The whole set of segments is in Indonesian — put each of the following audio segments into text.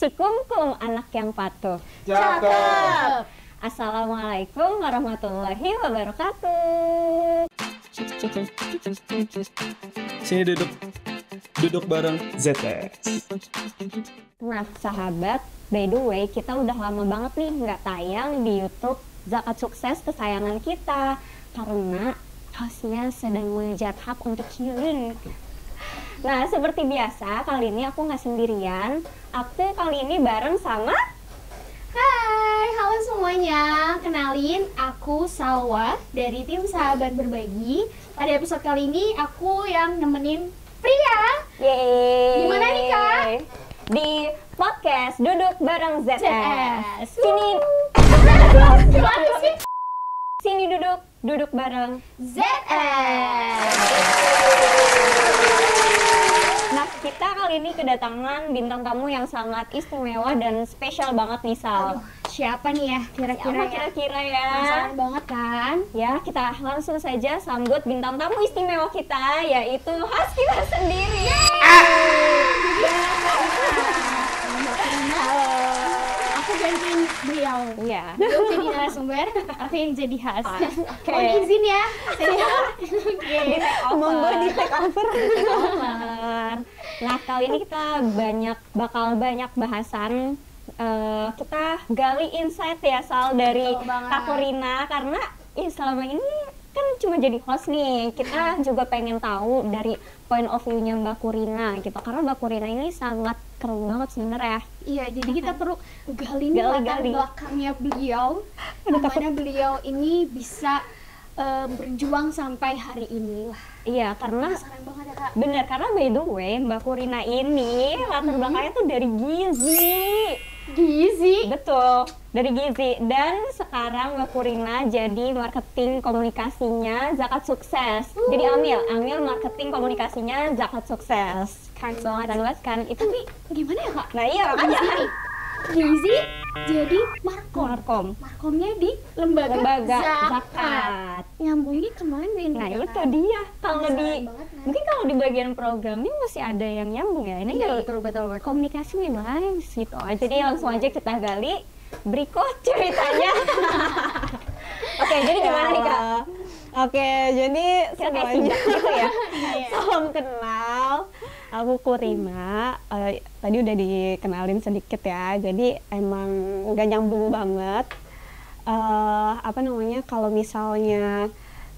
Si Kumkum, anak yang patuh. Cakep. Assalamualaikum warahmatullahi wabarakatuh. Sini duduk bareng ZS. Nah sahabat, by the way kita udah lama banget nih nggak tayang di YouTube Zakat Sukses kesayangan kita karena hostnya sedang mengejar hak untuk healing. Nah seperti biasa kali ini aku nggak sendirian, aku kali ini bareng sama Hai, halo semuanya. Kenalin, aku Salwa dari tim Sahabat Berbagi. Pada episode kali ini aku yang nemenin Pria. Yeay. Di mana nih, Kak? Di podcast Duduk Bareng ZS. Gimana sih? Sini duduk bareng ZS. Nah, kita kali ini kedatangan bintang tamu yang sangat istimewa dan spesial banget nih, Sal. Siapa nih ya kira-kira? Kira-kira ya. Penasaran banget kan? Ya, kita langsung saja sambut bintang tamu istimewa kita, yaitu host kita sendiri. Halo. Aku gantiin beliau. Iya. Beliau jadi narasumber, aku yang jadi host. Oke. Mohon izin ya. Oke. Monggo di take over. Nah, kali ini kita bakal banyak bahasan. Kita gali insight ya, Sal, dari Betul banget. Kak Kurina, karena selama ini kan cuma jadi host nih. Kita juga pengen tahu dari point of view-nya Mbak Kurina gitu, karena Mbak Kurina ini sangat keren banget sebenarnya. Iya, jadi kita perlu gali nih latar belakangnya beliau, bagaimana beliau ini bisa berjuang sampai hari ini. Wah, Iya, karena penasaran banget ya, Kak. bener, karena by the way Mbak Kurina ini latar belakangnya tuh dari Gizi. Gizi. Betul, dari Gizi. Dan sekarang Mbak Kurina jadi marketing komunikasinya Zakat Sukses. Jadi Amil marketing komunikasinya Zakat Sukses. Keren banget kan? Itu Tapi gimana ya, Kak? nah iya makanya Gizi jadi markom. Markom. Markomnya di lembaga Zakat. Nyambungnya kemana ini? Nah ya, itu Kak? dia. Kalau di Penasaran banget, kan? mungkin kalau di bagian programnya masih ada yang nyambung ya. Ini Iya, ya betul. Komunikasi memang gitu. Jadi langsung aja kita gali berikut ceritanya. Oke, jadi gimana nih, Kak? Oke, jadi Kita kayak semuanya sidak gitu ya. salam kenal. Aku Kurina. Tadi udah dikenalin sedikit ya. Jadi emang gak nyambung banget. Kalau misalnya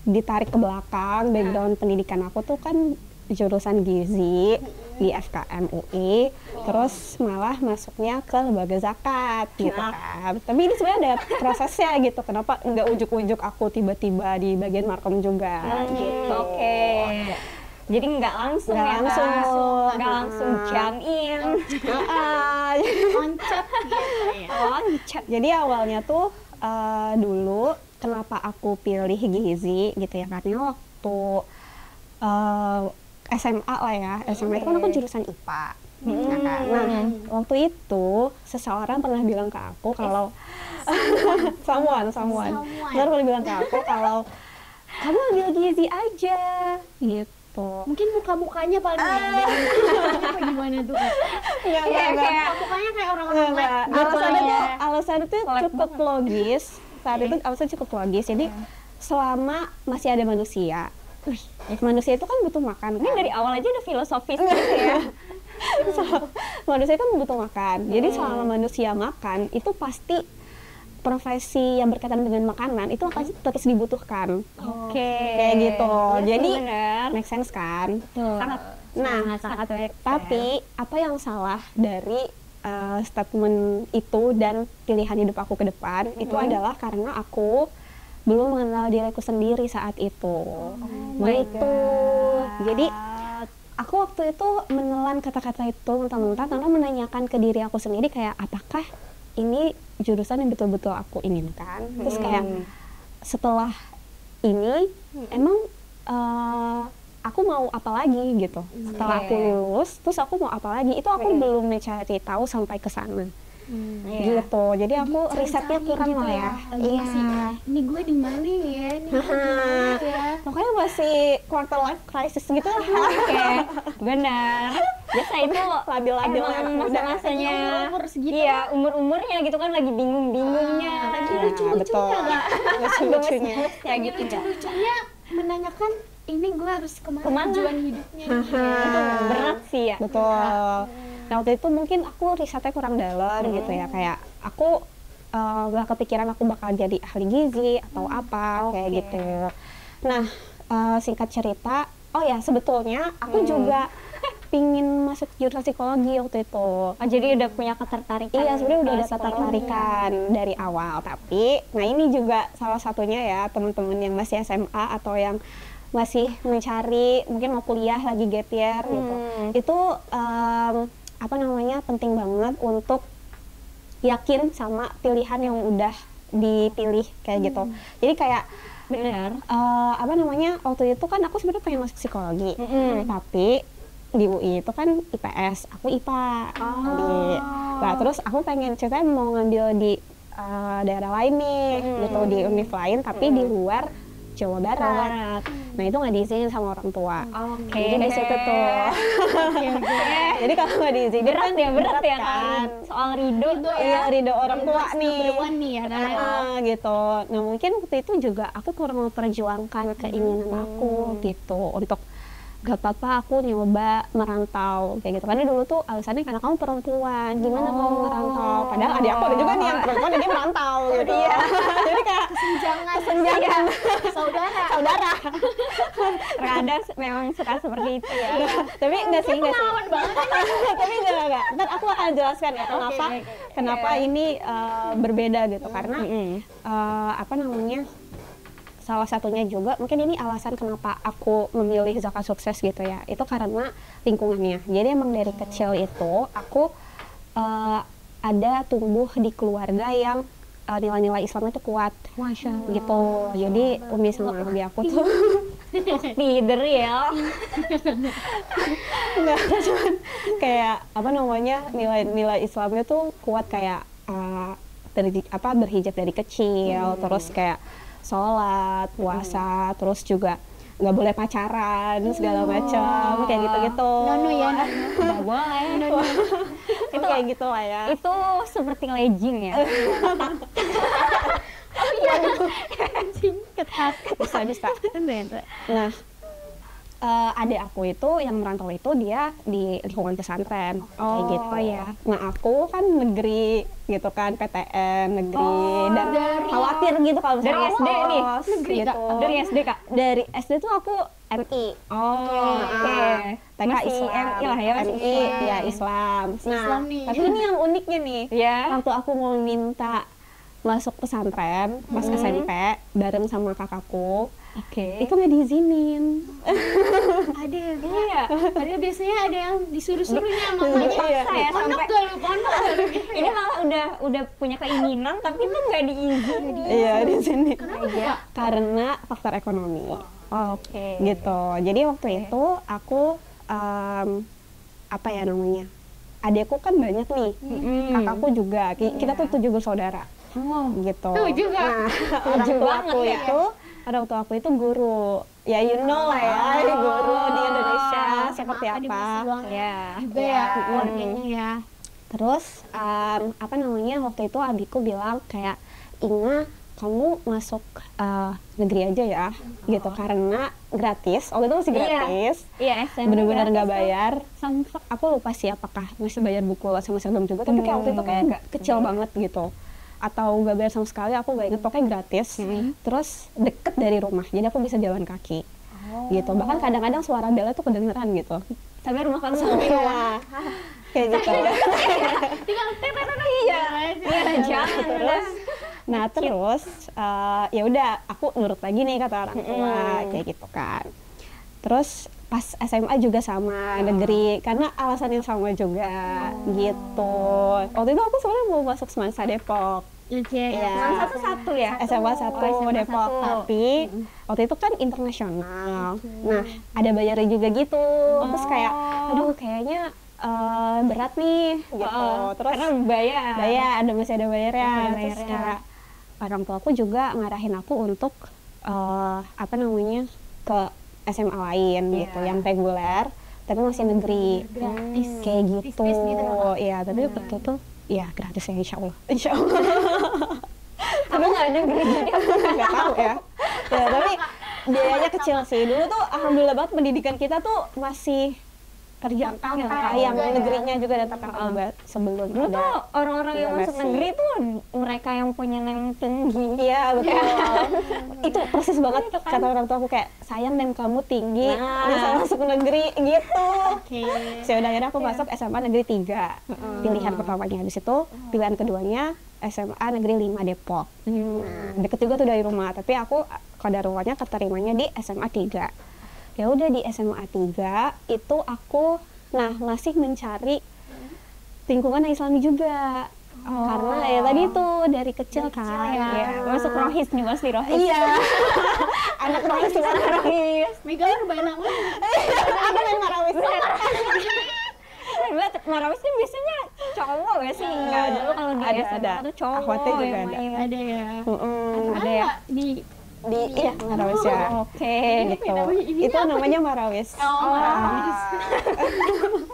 ditarik ke belakang, background pendidikan aku tuh kan jurusan Gizi di FKM UI, terus malah masuknya ke lembaga zakat gitu kan. Tapi ini sebenarnya ada prosesnya gitu. Kenapa nggak ujuk-ujuk aku tiba-tiba di bagian markom juga gitu. Oke. Jadi nggak langsung Nggak ya, Kak? langsung. Nggak langsung jump in. Loncat gitu ya. Loncat. Jadi awalnya tuh dulu kenapa aku pilih Gizi gitu ya, karena waktu SMA lah ya, SMA itu kan aku jurusan IPA. Ya kan? Nah, waktu itu seseorang pernah bilang ke aku kalau someone pernah bilang ke aku kalau kamu ambil Gizi aja gitu. Mungkin muka-mukanya paling ya. Apa gimana tuh? Kak? Enggak. Muka-mukanya kayak orang-orang Alasannya tuh cukup logis. Saat itu alasannya cukup logis. Jadi selama masih ada manusia itu kan butuh makan. Ini dari awal aja udah filosofis gitu ya. Manusia kan butuh makan. Jadi selama manusia makan itu pasti profesi yang berkaitan dengan makanan itu akan terus dibutuhkan. Oke. Kayak gitu. Iya, Jadi bener. make sense kan? Sangat Nah, make sense. tapi apa yang salah dari statement itu dan pilihan hidup aku ke depan itu adalah karena aku belum mengenal diriku sendiri saat itu. Gitu. Jadi aku waktu itu menelan kata-kata itu mentah-mentah karena menanyakan ke diri aku sendiri kayak apakah ini jurusan yang betul-betul aku inginkan. Terus kayak setelah ini emang aku mau apa lagi gitu. Setelah aku lulus, terus aku mau apa lagi? Itu aku belum mencari tahu sampai ke sana. Gitu. Jadi aku risetnya kurang lah ya. Iya. Ini gue di mana ya? Ini gue di mana ya? Pokoknya masih quarter life crisis gitu lah. Oke, benar. Biasa itu Labil-labil emang anak muda. masa-masanya umur segitu. Iya, umur-umurnya gitu kan lagi bingung-bingungnya. Lagi Ya, lucu-lucunya betul. nggak? Lucu-lucunya. Ya gitu ya. Lucu-lucunya menanyakan ini gue harus kemana Kemana? tujuan hidupnya. Itu berat sih ya. Betul. Nah waktu itu mungkin aku risetnya kurang dalam gitu ya, kayak aku gak kepikiran aku bakal jadi ahli gizi atau apa kayak gitu. Nah singkat cerita, oh ya sebetulnya aku juga pingin masuk jurusan psikologi waktu itu. Oh, jadi udah punya ketertarikan. Iya, sebenarnya udah ada psikologi. ketertarikan dari awal. Tapi, nah ini juga salah satunya ya teman-teman yang masih SMA atau yang masih mencari, mungkin mau kuliah lagi gap year gitu. Itu apa namanya penting banget untuk yakin sama pilihan yang udah dipilih kayak gitu. Jadi kayak Benar. apa namanya waktu itu kan aku sebenarnya pengen masuk psikologi, tapi di UI itu kan IPS, aku IPA. Nah terus aku pengen ceritanya mau ngambil di daerah lain nih, gitu di univ lain, tapi di luar Jawa Barat. Nah itu nggak diizinin sama orang tua. Oke. Jadi dari situ tuh. Jadi kalau nggak diizinin Berat kan ya, berat ya kan. kan. Soal ridho tuh Iya, ridho orang tua nih. Berwan nih ya. Gitu. Nah mungkin waktu itu juga aku kurang memperjuangkan keinginan aku gitu untuk gak apa-apa aku nyoba merantau kayak gitu. Karena dulu tuh alasannya karena kamu perempuan, gimana kamu merantau? Padahal adik aku ada juga nih yang perempuan dan dia merantau gitu. Iya. Jadi kayak Kesenjangan. Saudara. terkadang memang suka seperti itu ya. Tapi enggak sih, enggak sih. Pengalaman banget. Tapi enggak. Ntar aku akan jelaskan ya kenapa ini berbeda gitu. Karena apa namanya? Salah satunya juga mungkin ini alasan kenapa aku memilih zakat sukses gitu ya, itu karena lingkungannya. Jadi emang dari kecil itu aku ada tumbuh di keluarga yang nilai-nilai Islam itu kuat. Masya Allah. Gitu. Jadi umi sama abi aku tuh Leader ya. enggak, cuman kayak apa namanya nilai-nilai Islamnya tuh kuat, kayak berhijab dari kecil, terus kayak sholat, puasa, terus juga nggak boleh pacaran segala macam kayak gitu-gitu. Nono ya. Nggak boleh. Itu kayak gitu lah ya. Itu seperti legging ya. Bisa. Nah, adik aku itu yang merantau itu dia di lingkungan pesantren kayak gitu ya. Nah aku kan negeri gitu kan, PTN negeri dan khawatir gitu kalau Dari misalnya SD nih? lolos, Negeri, gitu. Kak? Dari SD Kak. Dari SD tuh aku MI. Oke. TK Masih Islam. MI lah ya, masih MI Islam. ya Islam. Nah, Islam nih. tapi ini yang uniknya nih. Ya. Waktu aku mau minta masuk pesantren pas SMP bareng sama kakakku, Oke. itu nggak diizinin. Ada ya. Iya. Ada biasanya ada yang disuruh-suruhnya mamanya. Iya. Saya Pondok sampai gak lu pondok? ini malah udah punya keinginan tapi itu nggak diizinin. Iya di sini. Kenapa? Karena faktor ekonomi. Oke. Gitu. Jadi waktu itu aku apa ya namanya? Adikku kan banyak nih. Kakakku juga. Kita tuh 7 bersaudara. Gitu. Tuh juga. Nah, orang Tujuh tua banget aku ya. itu orang tua aku itu guru. Ya you know lah ya, guru di Indonesia seperti apa. Ya. Juga ya keluarganya ya. Terus apa namanya waktu itu adikku bilang kayak, Inga kamu masuk negeri aja ya gitu karena gratis. Waktu itu masih gratis. Iya, SMP. Bener-bener nggak gratis bayar. Sampai aku lupa sih apakah masih bayar buku sama seragam juga. Tapi kayak waktu itu kayak kecil banget gitu. Atau nggak bayar sama sekali, aku nggak inget, pokoknya gratis. Terus deket dari rumah, jadi aku bisa jalan kaki gitu. Bahkan kadang-kadang suara bella tuh kedengeran gitu Sampai rumah kamu. iya kayak gitu. Tinggal Iya, jangan. Terus nah terus ya udah aku nurut lagi nih kata orang tua kayak gitu kan. Terus pas SMA juga sama negeri karena alasan yang sama juga gitu. Waktu itu aku sebenarnya mau masuk Semansa Depok. Yang satu ya. SMA 1 Depok, tapi waktu itu kan internasional. Nah, ada bayarnya juga gitu. Terus kayak aduh kayaknya berat nih gitu. Terus Karena bayar. masih ada bayarnya. Ada Terus bayarnya. kayak orang tua aku juga ngarahin aku untuk apa namanya ke SMA lain gitu yang reguler tapi masih negeri. Gratis. Kayak gitu. Tis-tis gitu loh. Iya, tapi waktu itu ya gratis ya, insya Allah. Insya Allah. Aku nggak negeri jadi aku Nggak tahu ya. Ya, tapi biayanya kecil sih. Dulu tuh alhamdulillah banget pendidikan kita tuh masih terjangkau ya. Yang juga ya. negerinya juga ada terjangkau banget sebelum dulu ada. tuh orang-orang yang masuk MSc. negeri tuh mereka yang punya nilai tinggi. Iya betul. Itu persis banget kata orang tua aku, kayak sayang dan kamu tinggi, Nah. bisa masuk negeri gitu. Oke. Sudah akhirnya aku masuk SMA negeri 3. Pilihan pertamanya. Habis itu pilihan keduanya SMA negeri 5 Depok. Nah, deket juga tuh dari rumah, tapi aku kodarullahnya keterimanya di SMA 3. Ya udah di SMA 3 itu aku masih mencari lingkungan yang Islami juga. Karena ya tadi tuh dari kecil kan. Ya, masuk rohis nih pasti rohis. Iya. Anak rohis banget. rohis. Megang berbahan nama. Aku main marawis. Marawis kan biasanya cowok ya sih? Enggak, dulu kalau di Ada, SMA ada. tuh cowok Akhwatnya juga yang ada. main. Ada ya. Ada ya. Di Iya marawis ya. Oke, Gitu. namanya ini Itu apa namanya marawis. marawis.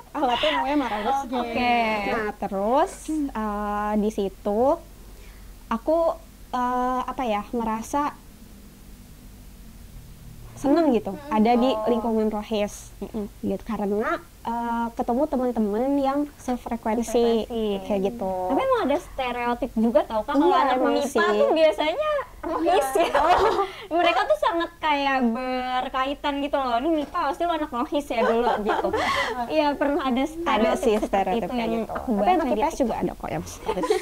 Alatnya namanya marawis. Oke. Nah terus di situ aku merasa seneng gitu ada di lingkungan rohis gitu, karena ketemu teman-teman yang sefrekuensi kayak gitu. Tapi emang ada stereotip juga tau kan kalau Iya, anak emang MIPA sih. tuh biasanya rohis ya. Mereka tuh sangat kayak berkaitan gitu loh. Ini MIPA pasti lo anak rohis ya dulu gitu. Iya, pernah ada Ada sih seperti stereotip itu kayak yang gitu. aku Tapi baca anak di IPS juga ada kok yang stereotip.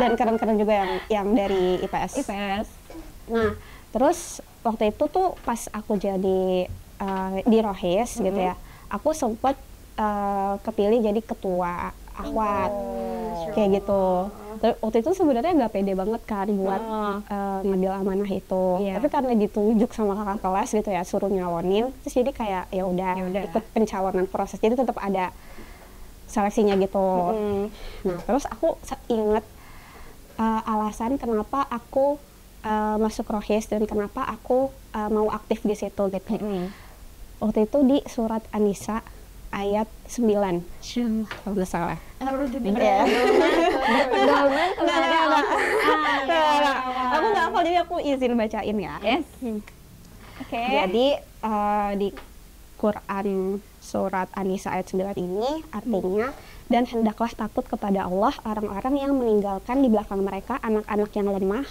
Dan keren-keren juga yang dari IPS. IPS. Nah, terus waktu itu tuh pas aku jadi di rohis gitu ya, aku sempet kepilih jadi ketua akhwat kayak gitu. Terus waktu itu sebenarnya nggak pede banget kan buat ngambil amanah itu. Iya. Tapi karena ditunjuk sama kakak kelas gitu ya, suruh nyalonin, terus jadi kayak ya udah ikut pencalonan proses. Jadi tetap ada seleksinya gitu. Nah, terus aku inget alasan kenapa aku masuk rohis dan kenapa aku mau aktif di situ gitu. Waktu itu di surat An-Nisa ayat 9. Kalau nggak salah. Iya. Aku nggak hafal, jadi aku izin bacain ya. Yes. Oke. Jadi di Quran surat An-Nisa ayat 9 ini artinya, dan hendaklah takut kepada Allah orang-orang yang meninggalkan di belakang mereka anak-anak yang lemah.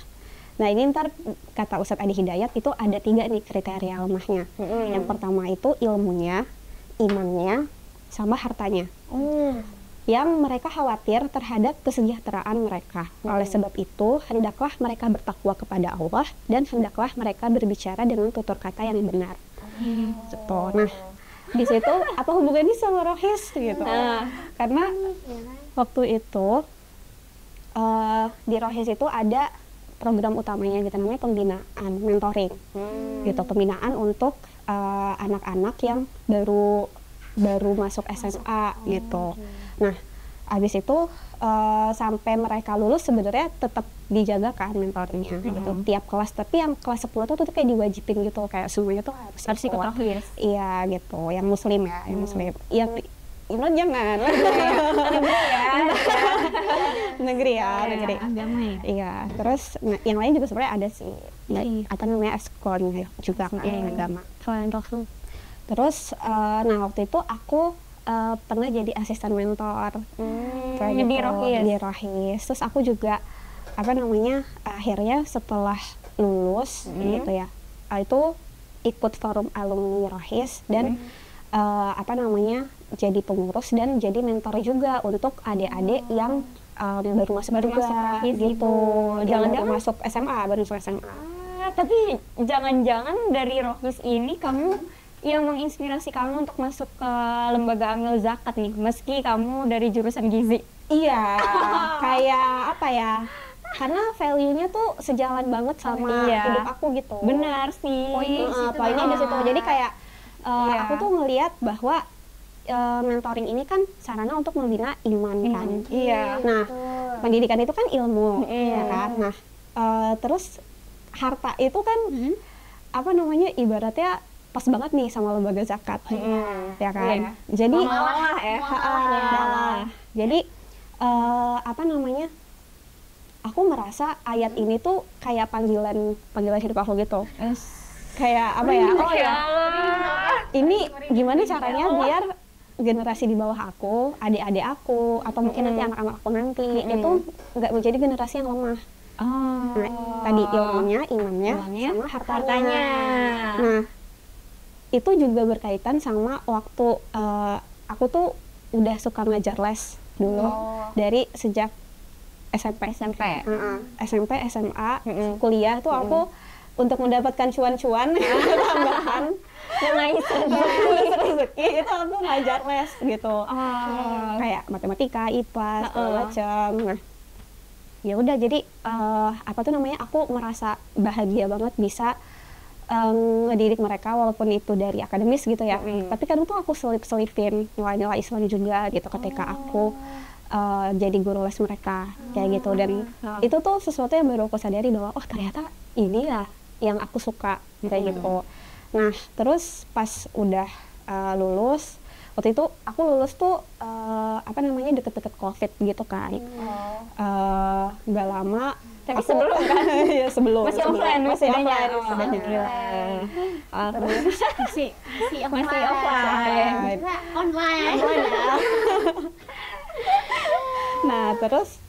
Nah ini ntar kata Ustadz Adi Hidayat itu ada 3 nih kriteria lemahnya. Yang pertama itu ilmunya, imannya, sama hartanya. Yang mereka khawatir terhadap kesejahteraan mereka. Oleh sebab itu, hendaklah mereka bertakwa kepada Allah dan hendaklah mereka berbicara dengan tutur kata yang benar. Gitu. Nah, di situ apa hubungannya sama rohis gitu? Karena waktu itu di rohis itu ada program utamanya gitu, namanya pembinaan, mentoring, gitu, pembinaan untuk anak-anak yang baru masuk SMA gitu. Nah, abis itu sampai mereka lulus sebenarnya tetap dijaga kan mentornya gitu, tiap kelas. Tapi yang kelas 10 tuh kayak diwajibin gitu, kayak semuanya tuh harus ikut rohis. Iya gitu, yang muslim ya, yang muslim. Yang Imran jangan. Negeri ya. Agama ya. Iya, terus yang lain juga sebenarnya ada sih. Apa namanya, eskolnya juga kan agama. Selain Rasul. Terus waktu itu aku pernah jadi asisten mentor. Kayak di gitu, rohis. Di rohis. Terus aku juga akhirnya setelah lulus gitu ya, itu ikut forum alumni rohis dan jadi pengurus dan jadi mentor juga untuk adik-adik yang baru masuk rohis gitu. Jangan-jangan baru masuk SMA. Tapi jangan-jangan dari rohis ini kamu yang menginspirasi kamu untuk masuk ke lembaga amil zakat nih, meski kamu dari jurusan gizi. Iya, kayak apa ya? Karena value-nya tuh sejalan banget sama hidup aku gitu. Benar sih. Poinnya di situ. Jadi kayak aku tuh ngelihat bahwa mentoring ini kan sarana untuk membina iman kan. Iya. Nah, pendidikan itu kan ilmu, ya kan. Nah, terus harta itu kan ibaratnya pas banget nih sama lembaga zakat, ya kan? Jadi Malah ya. jadi apa namanya? Aku merasa ayat ini tuh kayak panggilan hidup aku gitu. Kayak apa ya? Oh ya. Ini gimana caranya biar generasi di bawah aku, adik-adik aku, atau mungkin nanti anak-anak aku nanti itu nggak menjadi generasi yang lemah. Nah, tadi ilmunya, imannya, sama hartanya. Nah, itu juga berkaitan sama waktu aku tuh udah suka ngajar les dulu dari sejak SMP, SMA, kuliah tuh aku untuk mendapatkan cuan-cuan tambahan mengais rezeki itu aku ngajar les gitu. Kayak matematika, IPA, segala macam. Nah, ya udah jadi apa tuh namanya, aku merasa bahagia banget bisa ngedidik mereka walaupun itu dari akademis gitu ya. Tapi kadang tuh aku selip-selipin nilai-nilai Islam juga gitu ketika aku jadi guru les mereka kayak gitu. Dan itu tuh sesuatu yang baru aku sadari bahwa oh ternyata ini lah yang aku suka kayak gitu. Nah terus pas udah lulus, waktu itu aku lulus tuh apa namanya deket-deket COVID gitu kan. Nggak lama. Tapi sebelum kan? Iya sebelum. Masih offline. Masih offline. Masih offline. Online. Nah terus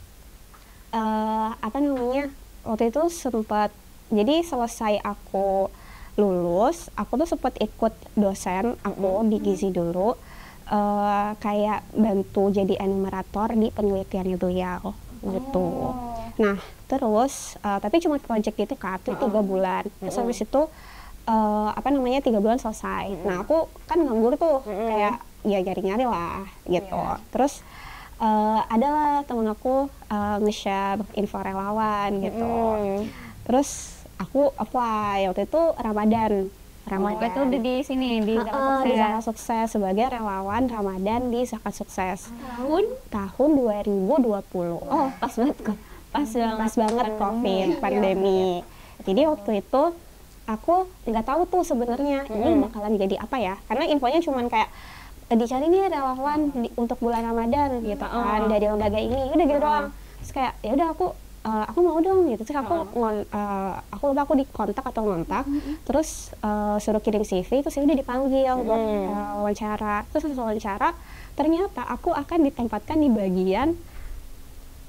apa namanya, waktu itu sempat, jadi selesai aku lulus, aku tuh sempat ikut dosen aku di Gizi dulu, kayak bantu jadi enumerator di penelitiannya beliau gitu. Nah terus tapi cuma project itu kan 3 bulan. Terus habis itu apa namanya 3 bulan selesai. Nah aku kan nganggur tuh kayak ya nyari-nyari lah gitu. Terus adalah temen aku nge-share info relawan gitu. Terus aku apply, waktu itu Ramadan. Itu udah di sini di Zakat Sukses sebagai relawan Ramadan di Zakat Sukses. Tahun 2020. Oh, pas banget kok. Pas banget COVID, pandemi. Jadi waktu itu aku nggak tahu tuh sebenarnya ini bakalan jadi apa ya. Karena infonya cuman kayak dicari nih relawan untuk bulan Ramadan gitu kan dari lembaga ini, udah gitu doang. Terus kayak ya udah aku mau dong gitu. Terus aku lupa aku dikontak atau ngontak, terus suruh kirim CV, terus udah dipanggil buat wawancara. Terus wawancara ternyata aku akan ditempatkan di bagian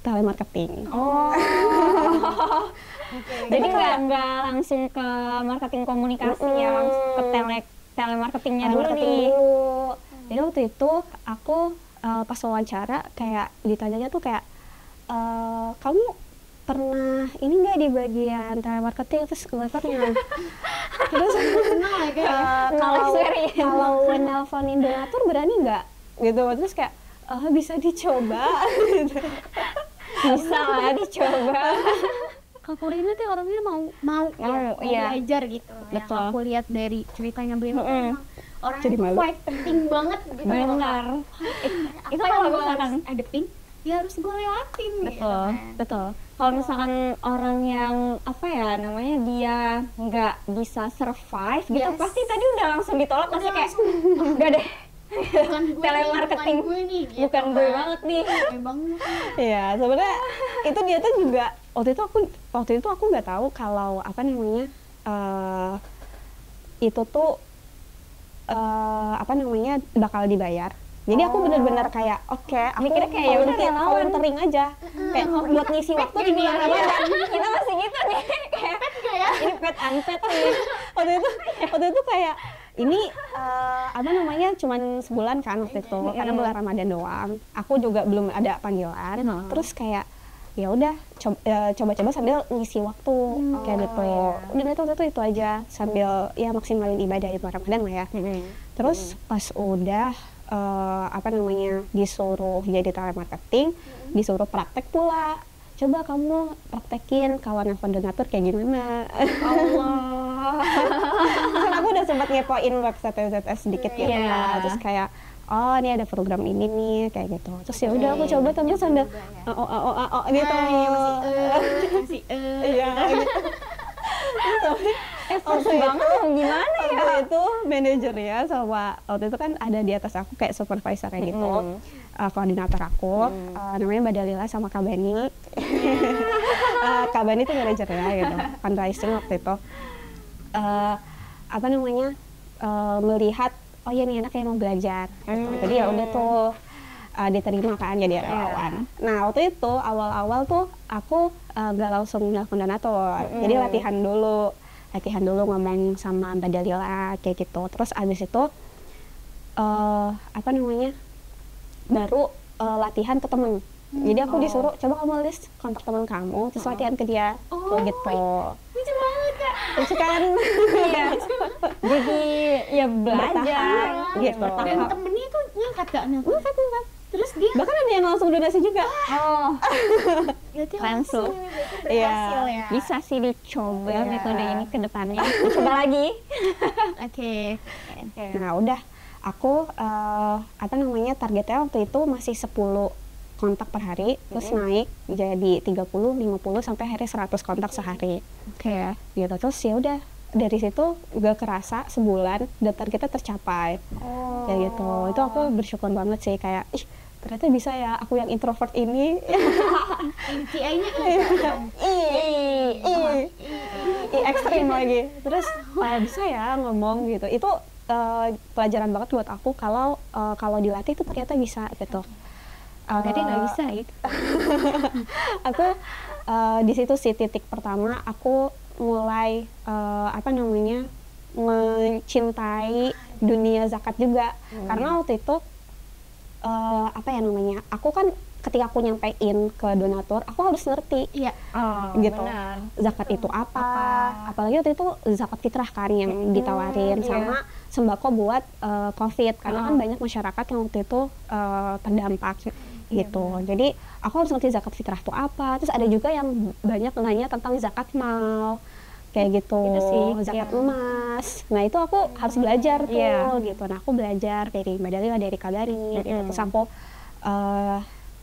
telemarketing. Jadi nggak langsung ke marketing komunikasi ya, langsung ke telemarketingnya dulu nih. Jadi waktu itu aku pas wawancara kayak ditanyanya tuh kayak kamu pernah ini nggak di bagian telemarketing, terus keluarnya terus kalau nelponin donatur berani nggak gitu, terus kayak bisa dicoba bisa lah dicoba. Kak Corina tuh orangnya mau belajar gitu. Betul. Yang aku lihat dari ceritanya beliau orang jadi malu. quite penting banget gitu. Benar. Itu kalau misalkan hadepin, ya harus gue lewatin. Betul. Kalau misalkan orang yang apa ya namanya dia nggak bisa survive gitu, pasti tadi udah langsung ditolak, pasti kayak enggak deh. Bukan gue telemarketing nih, bukan gue nih. Gitu, bukan gue banget nih. Iya, sebenarnya itu dia tuh juga waktu itu aku nggak tahu kalau apa namanya itu tuh apa namanya bakal dibayar. Jadi aku benar-benar kayak aku mikirnya kayak ya udah volunteering aja, kayak buat ngisi waktu di bulan Ramadan. Kita masih gitu nih, kayak ini pet unpet nih. Waktu itu kayak ini apa namanya cuman sebulan kan waktu itu, karena bulan Ramadan doang. Aku juga belum ada panggilan. Terus kayak ya udah coba-coba sambil ngisi waktu kayak gitu. Udah itu aja sambil ya maksimalin ibadah di bulan Ramadan lah ya. Terus pas udah apa namanya disuruh jadi telemarketing, disuruh praktek pula. Coba kamu praktekin kalau nelfon donatur kayak gimana. Kan aku udah sempat ngepoin website ZS sedikit gitu lah. Terus kayak ini ada program ini nih kayak gitu. Terus ya udah aku coba sambil gitu. Masih Iya gitu. Effort banget gimana waktu itu manajernya sama waktu itu kan ada di atas aku kayak supervisor kayak gitu, koordinator aku, namanya Mbak Dalila sama Kak Bani. Kak Bani itu manajernya gitu, fundraising waktu itu. Apa namanya, melihat oh ya nih anak yang mau belajar gitu. Jadi ya udah tuh diterima kan jadi relawan. Nah waktu itu awal-awal tuh aku gak langsung nelfon donatur, jadi latihan dulu ngomong sama Mbak Dalila kayak gitu. Terus abis itu apa namanya, baru latihan ke temen. Jadi aku disuruh coba kamu list kontak teman kamu terus latihan ke dia gitu. Lucu banget Kak. Lucu kan? Jadi ya belajar gitu. Dan temennya tuh ngangkat gak nelfon? Ngangkat. Terus dia Bahkan ada yang langsung donasi juga. berarti langsung. berhasil ya. Bisa sih dicoba metode ini ke depannya. Coba lagi. Oke. Nah udah, aku apa namanya, targetnya waktu itu masih 10 kontak per hari, terus naik jadi 30, 50 sampai akhirnya 100 kontak sehari. Oke. Gitu. Terus ya udah dari situ gak kerasa sebulan dan targetnya tercapai. Kayak gitu. Itu aku bersyukur banget sih, kayak ih ternyata bisa ya aku yang introvert ini. MTI-nya ekstrim lagi. Terus bisa ya ngomong gitu. Itu pelajaran banget buat aku kalau dilatih itu ternyata bisa gitu. Jadi nggak bisa gitu. Aku di situ sih titik pertama aku mulai apa namanya, mencintai dunia zakat juga. Karena waktu itu apa ya namanya, aku kan ketika aku nyampein ke donatur aku harus ngerti gitu Benar. zakat itu apa. Apalagi waktu itu zakat fitrah kan yang ditawarin sama sembako buat COVID, karena kan banyak masyarakat yang waktu itu terdampak gitu. Jadi aku harus ngerti zakat fitrah itu apa. Terus ada juga yang banyak nanya tentang zakat mal kayak gitu, Itu sih, zakat emas. Nah itu aku harus belajar tuh gitu. Nah aku belajar dari Mbak Dalila, dari Kak Gari gitu. Terus aku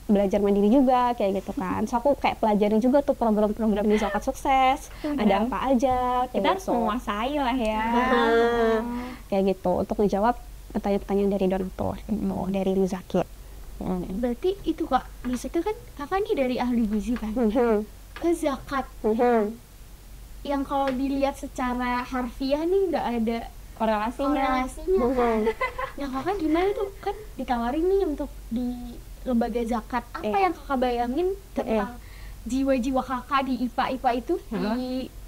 belajar mandiri juga kayak gitu kan. So aku kayak pelajarin juga tuh program-program di zakat sukses, ada apa aja Kita harus menguasai lah ya. kayak gitu untuk menjawab pertanyaan-pertanyaan dari donatur gitu, dari Muzaki. berarti itu Kak, di situ kan Kakak nih dari ahli gizi kan, ke zakat yang kalau dilihat secara harfiah nih nggak ada korelasinya. Nah Kakak gimana tuh, kan ditawarin nih untuk di lembaga zakat, apa yang Kakak bayangin tentang jiwa-jiwa Kakak di IPA itu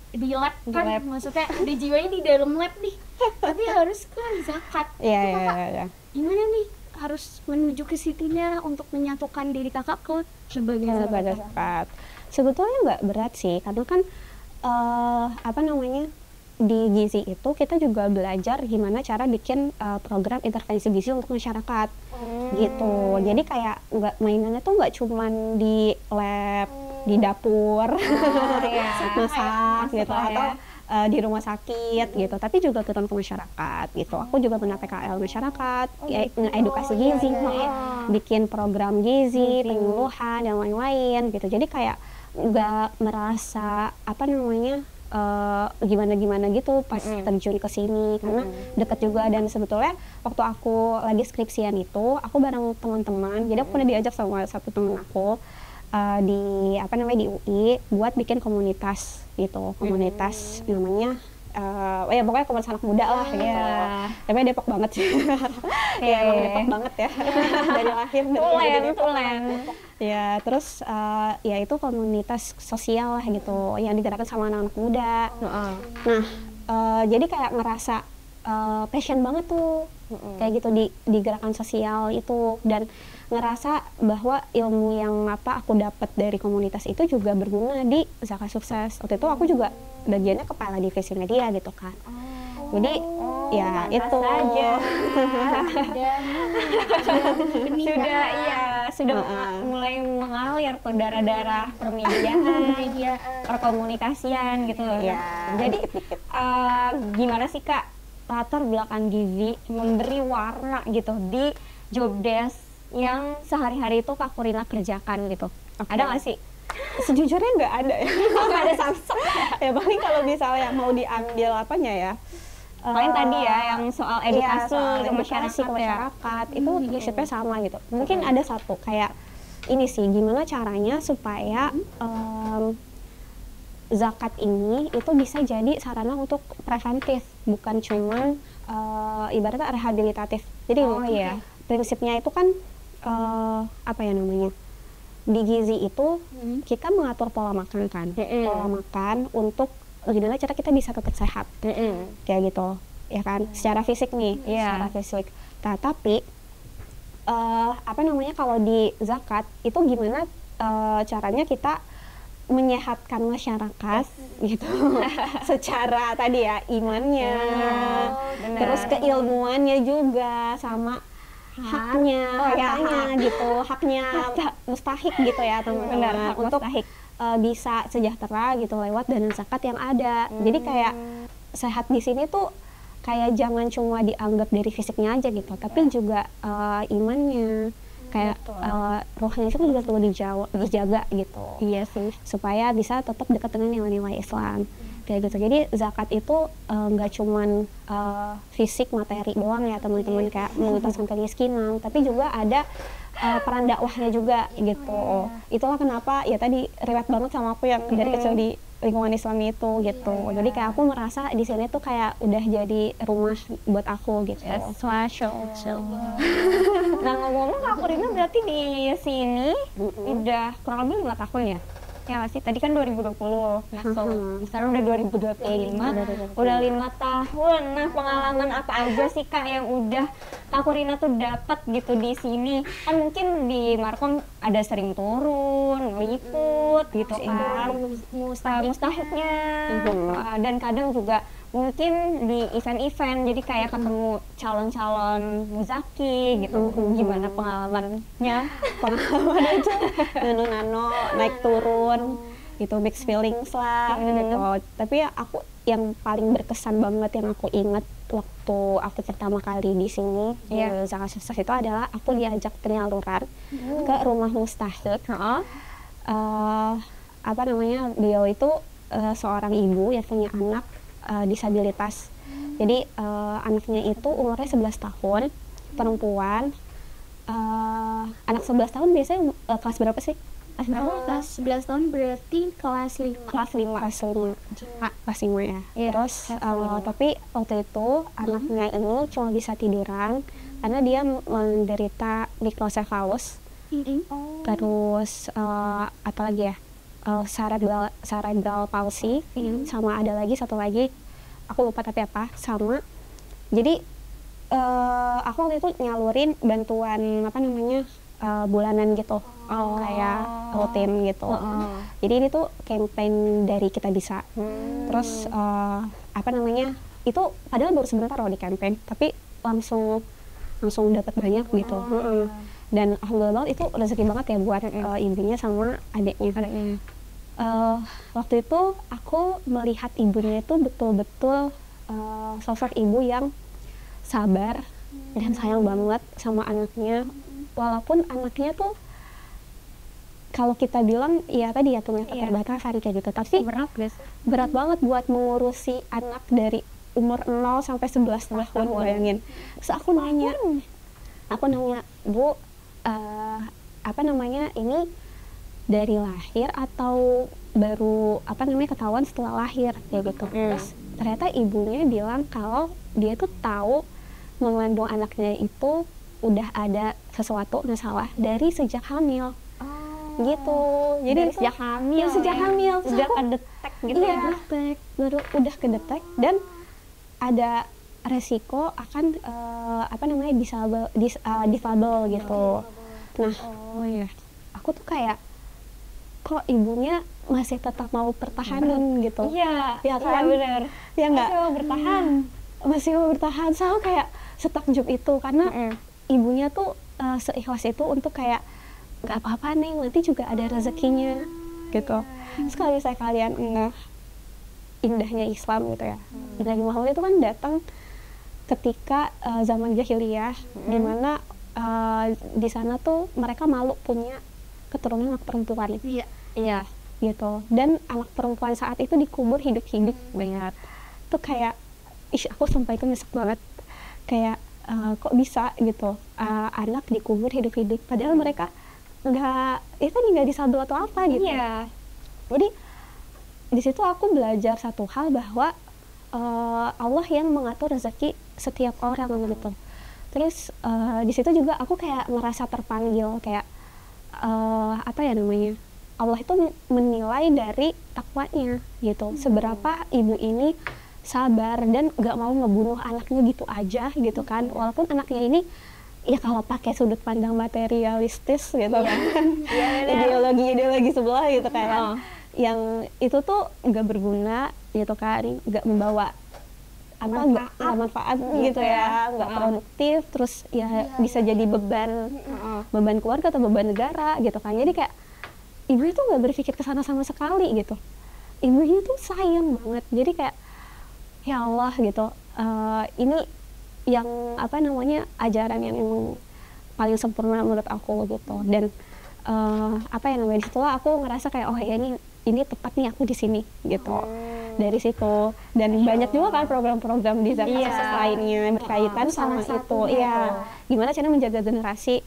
di lab kan, maksudnya di jiwanya di dalam lab nih, tapi harus ke zakat. Iya. Gimana nih harus menuju ke situnya untuk menyatukan diri Kakak ke lembaga zakat. Sebetulnya nggak berat sih, karena kan apa namanya, di gizi itu kita juga belajar gimana cara bikin program intervensi gizi untuk masyarakat gitu. Jadi kayak nggak, mainannya tuh nggak cuman di lab, di dapur masak gitu atau di rumah sakit gitu, tapi juga turun ke masyarakat gitu. Aku juga pernah PKL masyarakat, edukasi gizi, bikin program gizi, penyuluhan dan lain-lain gitu. Jadi kayak nggak merasa apa namanya gimana gitu pas terjun ke sini, karena deket juga. Dan sebetulnya waktu aku lagi skripsian itu aku bareng teman-teman, jadi aku pernah diajak sama satu teman aku di apa namanya, di UI buat bikin komunitas gitu, komunitas namanya ya pokoknya komunitas anak muda lah gitu. Tapi Depok banget sih. Ya emang Depok banget ya. Dari lahir Tulen. Ya terus ya itu komunitas sosial lah gitu yang digerakkan sama anak-anak muda. Nah jadi kayak ngerasa passion banget tuh kayak gitu di gerakan sosial itu, dan ngerasa bahwa ilmu yang aku dapat dari komunitas itu juga berguna di zakat sukses. Waktu itu aku juga bagiannya kepala divisi media gitu kan. Jadi ya itu saja. Sudah mulai mengalir tuh darah-darah permediaan, perkomunikasian gitu. Jadi gimana sih Kak latar belakang gizi memberi warna gitu di job desk yang sehari-hari itu Kak Kurina kerjakan gitu? Ada nggak sih? Sejujurnya nggak ada ya. Nggak ada samsung. Ya paling kalau misalnya mau diambil apanya ya, Paling tadi ya yang soal edukasi soal ke edukasi ke masyarakat ya. masyarakat itu prinsipnya sama gitu. Mungkin ada satu kayak ini sih, gimana caranya supaya zakat ini itu bisa jadi sarana untuk preventif, bukan cuma ibaratnya rehabilitatif. Jadi prinsipnya itu kan apa ya namanya, di gizi itu kita mengatur pola makan kan, pola makan untuk gimana cara kita bisa tetap sehat, kayak gitu ya kan, secara fisik nih, secara fisik. Nah tapi apa namanya, kalau di zakat itu gimana caranya kita menyehatkan masyarakat gitu secara tadi ya imannya, terus keilmuannya juga, sama haknya gitu, haknya mustahik gitu ya teman-teman, untuk bisa sejahtera gitu lewat dana zakat yang ada. Jadi kayak sehat di sini tuh kayak jangan cuma dianggap dari fisiknya aja gitu, tapi juga imannya, kayak rohnya itu juga perlu dijaga gitu. Iya sih, supaya bisa tetap dekat dengan nilai-nilai Islam kayak gitu. Jadi zakat itu nggak cuman fisik materi doang ya teman-teman, kayak menuntaskan kemiskinan, tapi juga ada peran dakwahnya juga gitu. Itulah kenapa ya tadi relate banget sama aku yang dari kecil di lingkungan Islam itu gitu. Jadi kayak aku merasa di sini tuh kayak udah jadi rumah buat aku gitu. Masya Allah. Nah ngomong-ngomong Kak Kurina berarti di sini udah kurang lebih 5 tahun ya? Ya nggak sih? Tadi kan 2020, sekarang udah 2025, udah 5 tahun. Nah pengalaman apa aja sih Kak yang udah Kak Kurina tuh dapat gitu di sini? Kan mungkin di Markom ada sering turun, meliput gitu kan, mustahiknya, dan kadang juga mungkin di event-event, jadi kayak ketemu calon-calon muzaki gitu. Gimana pengalamannya? Pengalaman aja nano naik turun gitu, mixed feelings lah gitu. Tapi ya aku yang paling berkesan banget yang aku inget waktu aku pertama kali di sini di zakat sukses itu adalah aku diajak penyaluran ke rumah mustahik. Apa namanya, beliau itu seorang ibu yang punya anak disabilitas. Jadi anaknya itu umurnya 11 tahun, perempuan. Anak 11 tahun biasanya kelas berapa sih? Kelas 11 tahun berarti kelas 5. Kelas 5 ya. Terus tapi waktu itu anaknya ini cuma bisa tiduran karena dia menderita mikrocephalus. Terus apa lagi ya? Cerebral palsy, sama ada lagi satu lagi aku lupa tapi apa, sama. Jadi aku waktu itu nyalurin bantuan apa namanya bulanan gitu, kayak rutin gitu. Jadi ini tuh campaign dari Kita Bisa. Terus apa namanya, itu padahal baru sebentar loh di campaign, tapi langsung dapat banyak gitu. Dan alhamdulillah itu rezeki banget ya buat ibunya sama adiknya. Waktu itu aku melihat ibunya itu betul-betul sosok ibu yang sabar dan sayang banget sama anaknya, walaupun anaknya tuh kalau kita bilang ya tadi ya punya keterbatasan kayak gitu, tapi berat banget buat mengurusi anak dari umur 0 sampai 11 tahun, bayangin. Terus aku nanya, Bu, apa namanya, ini dari lahir atau baru apa namanya ketahuan setelah lahir kayak gitu. Terus ternyata ibunya bilang kalau dia tuh tahu mengandung anaknya itu udah ada sesuatu masalah dari sejak hamil. Gitu. Jadi dari sejak hamil. Udah kedetek gitu. Iya, udah kedetek dan ada resiko akan apa namanya difabel gitu. Nah, aku tuh kayak kok ibunya masih tetap mau pertahanan gitu. Iya kan? Benar. Ya enggak? Masih mau bertahan. Sama kayak setakjub itu karena ibunya tuh seikhlas itu untuk kayak nggak apa-apa nih, nanti juga ada rezekinya gitu. Sekali kalian indahnya Islam gitu ya. Nabi Muhammad itu kan datang ketika zaman jahiliyah, dimana di sana tuh mereka malu punya keturunan anak perempuan. Iya gitu. Dan anak perempuan saat itu dikubur hidup-hidup banget. Tuh kayak aku sumpah itu nyesek banget, kayak kok bisa gitu anak dikubur hidup-hidup padahal mereka nggak disadu atau apa gitu. Iya. Jadi di situ aku belajar satu hal bahwa Allah yang mengatur rezeki setiap orang gitu. Terus di situ juga aku kayak merasa terpanggil kayak apa ya namanya, Allah itu menilai dari takwanya gitu, seberapa ibu ini sabar dan nggak mau ngebunuh anaknya gitu aja gitu kan, walaupun anaknya ini ya kalau pakai sudut pandang materialistis gitu kan, ideologi sebelah gitu kan, yang itu tuh nggak berguna gitu kan, nggak membawa nggak manfaat gitu ya, nggak produktif, terus ya bisa jadi beban keluarga atau beban negara gitu kan. Jadi kayak ibu itu nggak berpikir ke sana sama sekali gitu, ibunya tuh sayang banget. Jadi kayak ya Allah gitu, ini yang apa namanya, ajaran yang paling sempurna menurut aku gitu. Dan apa ya namanya, disitulah aku ngerasa kayak oh ya ini tepat nih aku di sini gitu. Dari situ, dan banyak juga kan program-program di zakat lainnya berkaitan sama itu. Iya, gimana cara menjaga generasi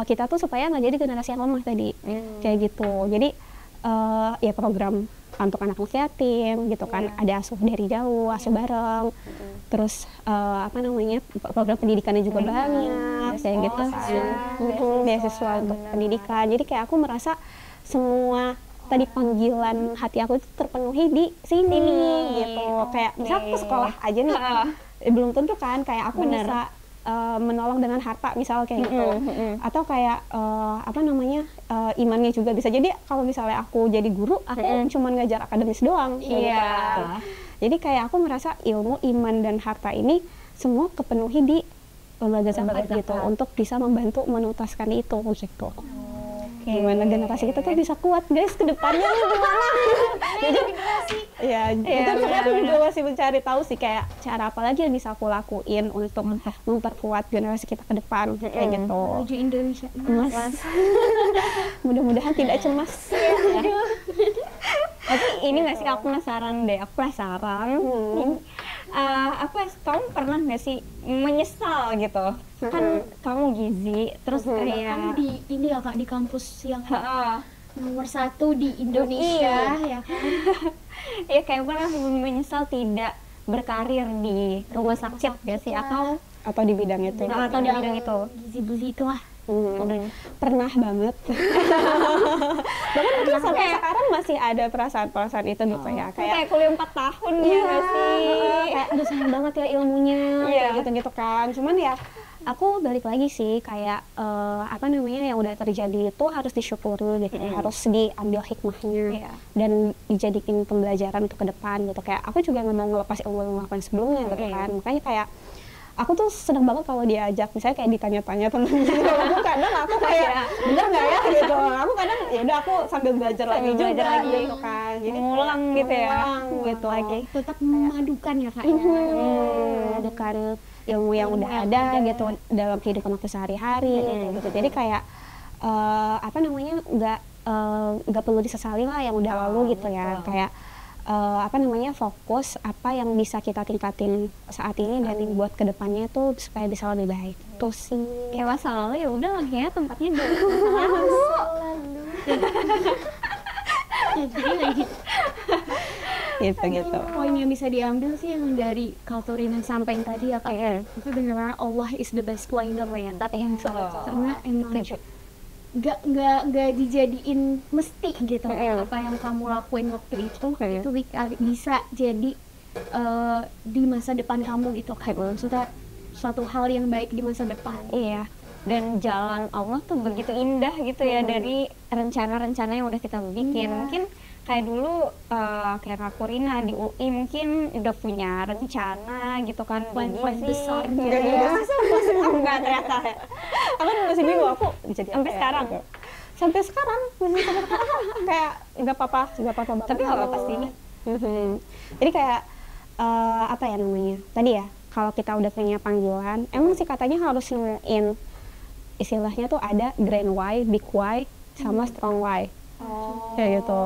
kita tuh supaya nggak jadi generasi yang lemah tadi, kayak gitu. Jadi ya program untuk anak yatim gitu kan, ada asuh dari jauh, asuh bareng, terus apa namanya, program pendidikannya juga banyak kayak gitu, beasiswa untuk pendidikan. Jadi kayak aku merasa semua tadi panggilan hati aku itu terpenuhi di sini gitu. Kayak misal ke sekolah aja nih, belum tentu kan kayak aku bisa menolong dengan harta misal kayak gitu, atau kayak apa namanya, imannya juga bisa. Jadi kalau misalnya aku jadi guru, aku cuma ngajar akademis doang gitu kan. Jadi kayak aku merasa ilmu, iman, dan harta ini semua kepenuhi di lembaga zakat gitu, untuk bisa membantu menuntaskan itu gitu. Gimana generasi kita tuh bisa kuat guys ke depannya gimana? Jadi ya itu sebenarnya aku juga masih mencari tahu sih kayak cara apa lagi yang bisa aku lakuin untuk memperkuat generasi kita ke depan kayak gitu. Menuju Indonesia Mas. Mudah-mudahan tidak cemas. Tapi ini nggak sih, aku penasaran. Kamu pernah nggak sih menyesal gitu? Kan kamu gizi, terus kayak kamu di ini ya Kak, di kampus yang nomor 1 di Indonesia ya kan? ya kayak pernah menyesal tidak berkarir di rumah sakit ya sih, atau di bidang itu. Atau di bidang itu. Gizi itu lah. Pernah banget. Bahkan mungkin sampai sekarang masih ada perasaan itu gitu ya. Kayak kuliah 4 tahun ya nggak sih? Kayak aduh sayang banget ya ilmunya, kayak gitu-gitu kan. Cuman ya aku balik lagi sih kayak apa namanya, yang udah terjadi itu harus disyukuri gitu, harus diambil hikmahnya dan dijadikan pembelajaran untuk ke depan gitu. Kayak aku juga nggak mau ngelepas ilmu aku sebelumnya gitu kan. Makanya kayak aku tuh seneng banget kalau diajak, misalnya kayak ditanya-tanya temen gitu. Aku kadang kayak bener nggak ya gitu. Aku kadang ya udah aku sambil belajar lagi gitu kan. Jadi ngulang gitu ya. Gitu lagi. Tetap memadukan ya Kak. Memadukan ilmu yang udah ada gitu dalam kehidupan aku sehari-hari gitu. Jadi kayak apa namanya, nggak perlu disesali lah yang udah lalu gitu ya. Kayak apa namanya, fokus apa yang bisa kita tingkatin saat ini dan buat kedepannya tuh supaya bisa lebih baik. Tuh sih. Ya masa lalu ya udah lah, ya tempatnya di gitu. Poin yang bisa diambil sih yang dari Kalturina sampaikan tadi ya Kak, itu benar Allah is the best planner ya. Karena emang nggak dijadiin mesti gitu apa yang kamu lakuin waktu itu bisa jadi di masa depan kamu gitu kayak maksudnya suatu hal yang baik di masa depan. Iya, dan jalan Allah tuh begitu indah gitu ya, dari rencana-rencana yang udah kita bikin. Mungkin kayak dulu kayak Rakurina di UI mungkin udah punya rencana gitu kan, plan besar enggak ternyata aku masih bingung aku jadi sampai sekarang kayak nggak apa-apa banget. Tapi nggak apa-apa sih. Jadi kayak apa ya namanya tadi ya, kalau kita udah punya panggilan, emang sih katanya harus nemuin istilahnya tuh ada grand why, big why, sama strong why. Kayak gitu.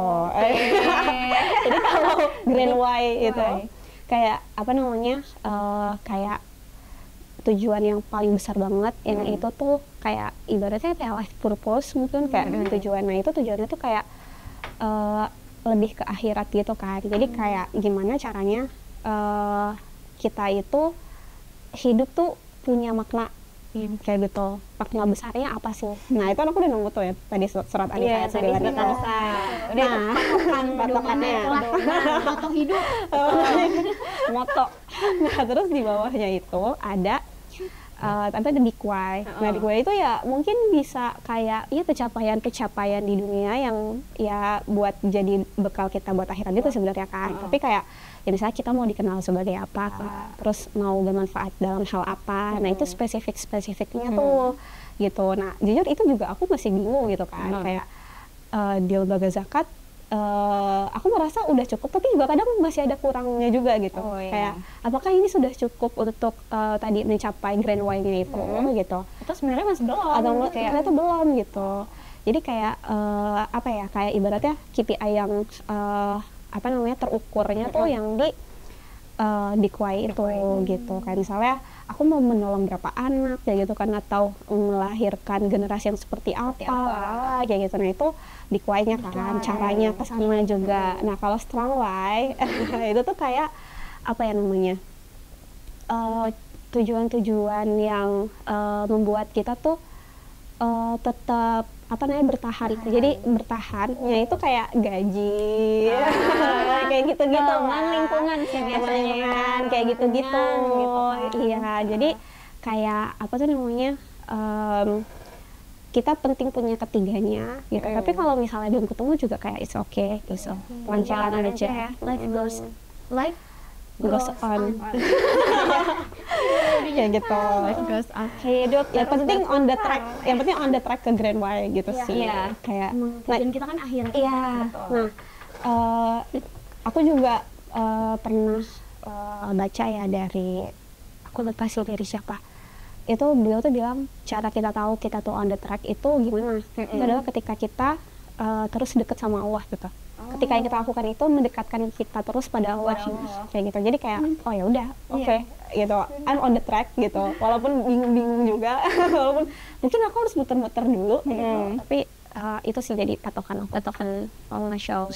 Jadi kalau grand why itu kayak apa namanya kayak tujuan yang paling besar banget yang itu tuh kayak ibaratnya kayak life purpose mungkin kayak tujuan. Nah itu tujuannya tuh kayak lebih ke akhirat gitu kan. Jadi kayak gimana caranya kita itu hidup tuh punya makna kayak gitu. Makna besarnya apa sih? Nah itu aku udah nemu tuh ya tadi surat An-Nisa ayat 9 itu. Udah patokannya. Moto hidup. Moto. Nah terus di bawahnya itu ada ada dikwai. Nah dikwai itu ya mungkin bisa kayak ya pencapaian di dunia yang ya buat jadi bekal kita buat akhirat itu sebenarnya kan. Tapi kayak ya misalnya kita mau dikenal sebagai apa, terus mau bermanfaat dalam hal apa. Nah itu spesifiknya tuh gitu. Nah jujur itu juga aku masih bingung gitu kan. Kayak di lembaga zakat aku merasa udah cukup, tapi juga kadang masih ada kurangnya juga gitu. Kayak apakah ini sudah cukup untuk tadi mencapai grand why-nya itu gitu? Atau sebenarnya masih belum? Atau ternyata belum gitu. Jadi kayak apa ya? Kayak ibaratnya KPI yang apa namanya terukurnya tuh yang di kuai itu gitu. Kayak misalnya aku mau menolong berapa anak kayak gitu kan, atau melahirkan generasi yang seperti apa kayak gitu. Nah itu di kuainya kan, caranya kesana juga. Nah kalau strong why itu tuh kayak apa ya namanya tujuan-tujuan yang membuat kita tuh tetap apa namanya bertahan. Jadi bertahannya itu kayak gaji kayak gitu-gitu, lingkungan sih biasanya kayak gitu-gitu. Iya, jadi kayak apa tuh namanya kita penting punya ketiganya gitu. Tapi kalau misalnya belum ketemu juga kayak it's okay gitu. Lancaran aja ya. Life Goes on. Kayak gitu. Life goes on. Hidup Yang penting on the track. Yang penting on the track ke grand why gitu sih. Iya. Kayak Dan kita kan akhirat. iya. Nah, aku juga pernah baca ya dari aku lupa sih dari siapa. Itu beliau tuh bilang cara kita tahu kita tuh on the track itu gimana? Itu adalah ketika kita terus dekat sama Allah gitu. Ketika yang kita lakukan itu mendekatkan kita terus pada Allah kayak gitu. Jadi kayak oh ya udah, oke gitu. I'm on the track gitu. Walaupun bingung-bingung juga, walaupun mungkin aku harus muter-muter dulu gitu. Tapi itu sih jadi patokan Allah show.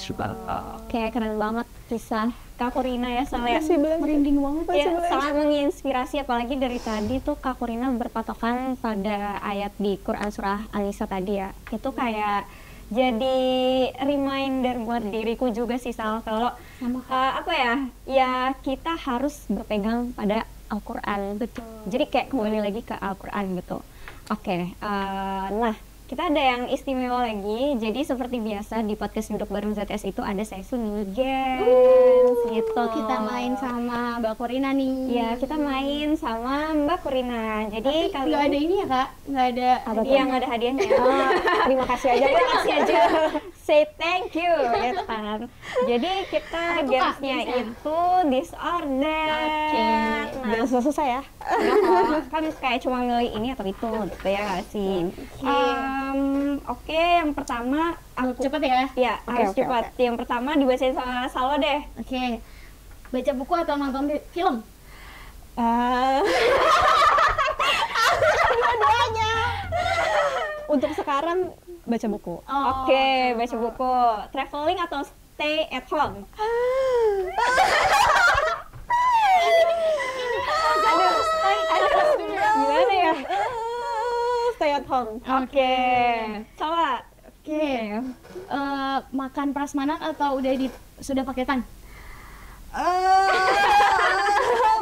kayak keren banget kisah Kak Kurina ya, soalnya Merinding banget. ya, sangat menginspirasi, apalagi dari tadi tuh Kak Kurina berpatokan pada ayat di Quran surah An-Nisa tadi ya. Itu kayak jadi reminder buat diriku juga sih Sal, kalau apa ya kita harus berpegang pada Al-Quran. Betul. Jadi kayak kembali lagi ke Al-Quran gitu. Oke, nah kita ada yang istimewa lagi. Jadi seperti biasa di podcast Duduk Bareng ZS itu ada sesi games gitu. Kita main sama Mbak Kurina nih. Ya, kita main sama Mbak Kurina. Jadi Tapi nggak ada ini ya Kak? Nggak ada iya, nggak ada hadiahnya. Terima kasih aja. Terima kasih aja. Say thank you ya kan. Jadi kita gamesnya itu disorder. Jangan susah-susah ya. Kan kayak cuma milih ini atau itu gitu ya nggak sih. Oke, yang pertama aku cepet ya? Ya, harus cepat. Yang pertama dibacain sama Salwa deh. Oke. Baca buku atau nonton film? Dua-duanya. Untuk sekarang baca buku. Oke, baca buku. Traveling atau stay at home? Gimana ya? Stay at home. Oke. Salwa. Oke. Makan prasmanan atau sudah paketan?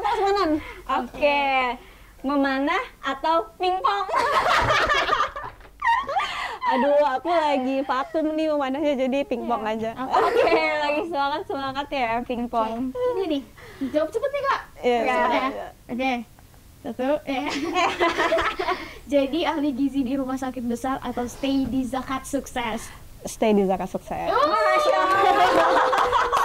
Prasmanan. Oke. Memanah atau pingpong? Aduh, aku lagi vakum nih memanahnya, jadi pingpong aja. Oke, lagi semangat ya pingpong. Ini nih. Jawab cepet nih Kak. Iya. Ya. Oke. Satu. Jadi ahli gizi di rumah sakit besar atau stay di zakat sukses? Stay di zakat sukses. Masya Allah.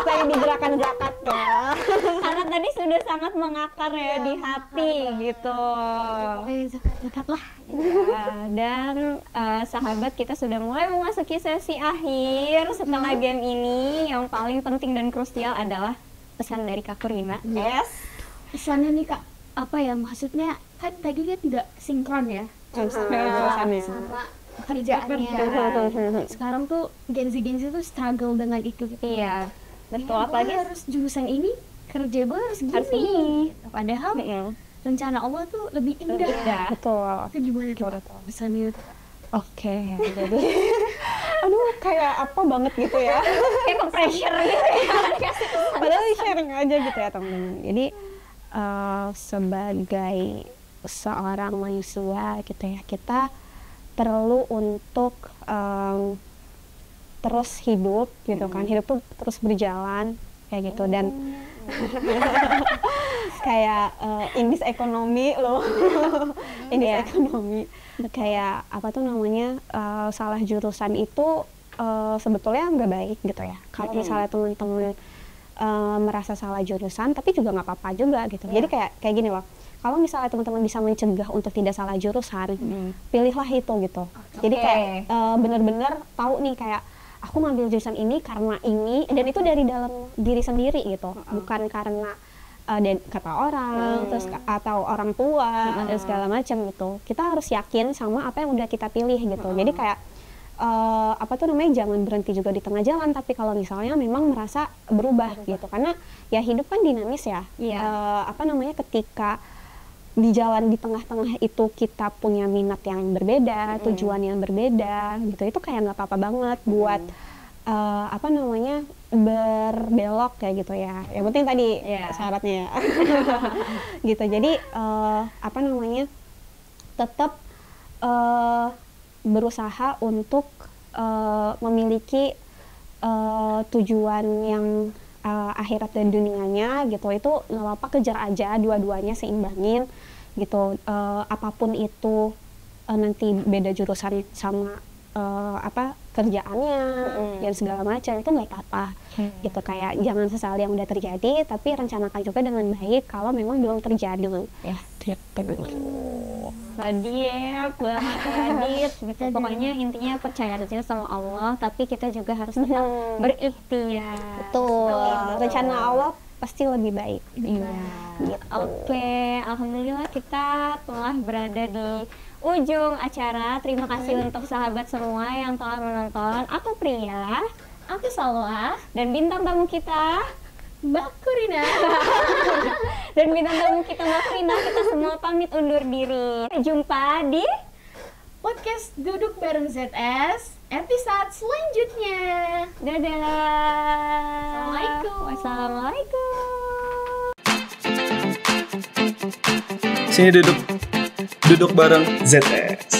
Stay di gerakan zakat ya. Karena tadi sudah sangat mengakar ya di hati gitu. Zakat lah. Ya, dan sahabat, kita sudah mulai memasuki sesi akhir. Setelah game ini, yang paling penting dan krusial adalah pesan dari Kak Kurina. Yes. Pesannya nih Kak, apa ya maksudnya kan tadi dia tidak sinkron ya Jurusannya. sama kerjaannya. Sekarang tuh Gen Z tuh struggle dengan itu gitu. Iya, betul. Ya, Apalagi gue harus jurusan ini, kerja gue harus harus gini. ini. Padahal rencana Allah tuh lebih indah. Betul. Itu gimana tuh pesannya? Oke, jadi aduh kayak apa banget gitu ya. Kayak ke pressure gitu ya. Padahal sharing aja gitu ya teman-teman. Jadi sebagai seorang manusia gitu ya, kita perlu untuk terus hidup gitu kan. Hidup tuh terus berjalan kayak gitu dan kayak indis ekonomi loh. Indis ekonomi kayak apa tuh namanya, salah jurusan itu sebetulnya nggak baik gitu ya. Kalau misalnya teman-teman merasa salah jurusan, tapi juga nggak apa-apa juga gitu. Jadi kayak gini loh. Kalau misalnya teman-teman bisa mencegah untuk tidak salah jurusan, pilihlah itu gitu. Jadi kayak benar-benar tahu nih kayak aku ngambil jurusan ini karena ini, dan itu dari dalam diri sendiri gitu, bukan karena kata orang, terus atau orang tua dan segala macam gitu. Kita harus yakin sama apa yang udah kita pilih gitu. Jadi kayak apa tuh namanya, jangan berhenti juga di tengah jalan. Tapi kalau misalnya memang merasa berubah gitu, karena ya hidup kan dinamis ya. Apa namanya, ketika di jalan di tengah-tengah itu kita punya minat yang berbeda, tujuan yang berbeda gitu, itu kayak nggak apa-apa banget buat apa namanya, berbelok kayak gitu ya. Yang penting tadi syaratnya ya. Gitu. Jadi apa namanya, tetap berusaha untuk memiliki tujuan yang akhirat dan dunianya gitu. Itu nggak apa-apa, kejar aja dua-duanya, seimbangin gitu. Apapun itu nanti beda jurusan sama apa kerjaannya dan segala macam, itu nggak apa-apa gitu. Kayak jangan sesali yang udah terjadi, tapi rencanakan juga dengan baik kalau memang belum terjadi ya. Sadip banget gitu. Pokoknya intinya percaya aja sama Allah, tapi kita juga harus tetap berikhtiar. Betul. Rencana Allah pasti lebih baik. Iya. Gitu. Oke, alhamdulillah kita telah berada di ujung acara. Terima kasih untuk sahabat semua yang telah menonton. Aku Priya, Aku Salwa dan bintang tamu kita Mbak Kurina. dan bintang tamu kita Mbak Rina. Kita semua pamit undur diri. Sampai jumpa di Podcast Duduk Bareng ZS episode selanjutnya. dadah. Assalamualaikum. Wassalamualaikum. Sini duduk bareng ZS.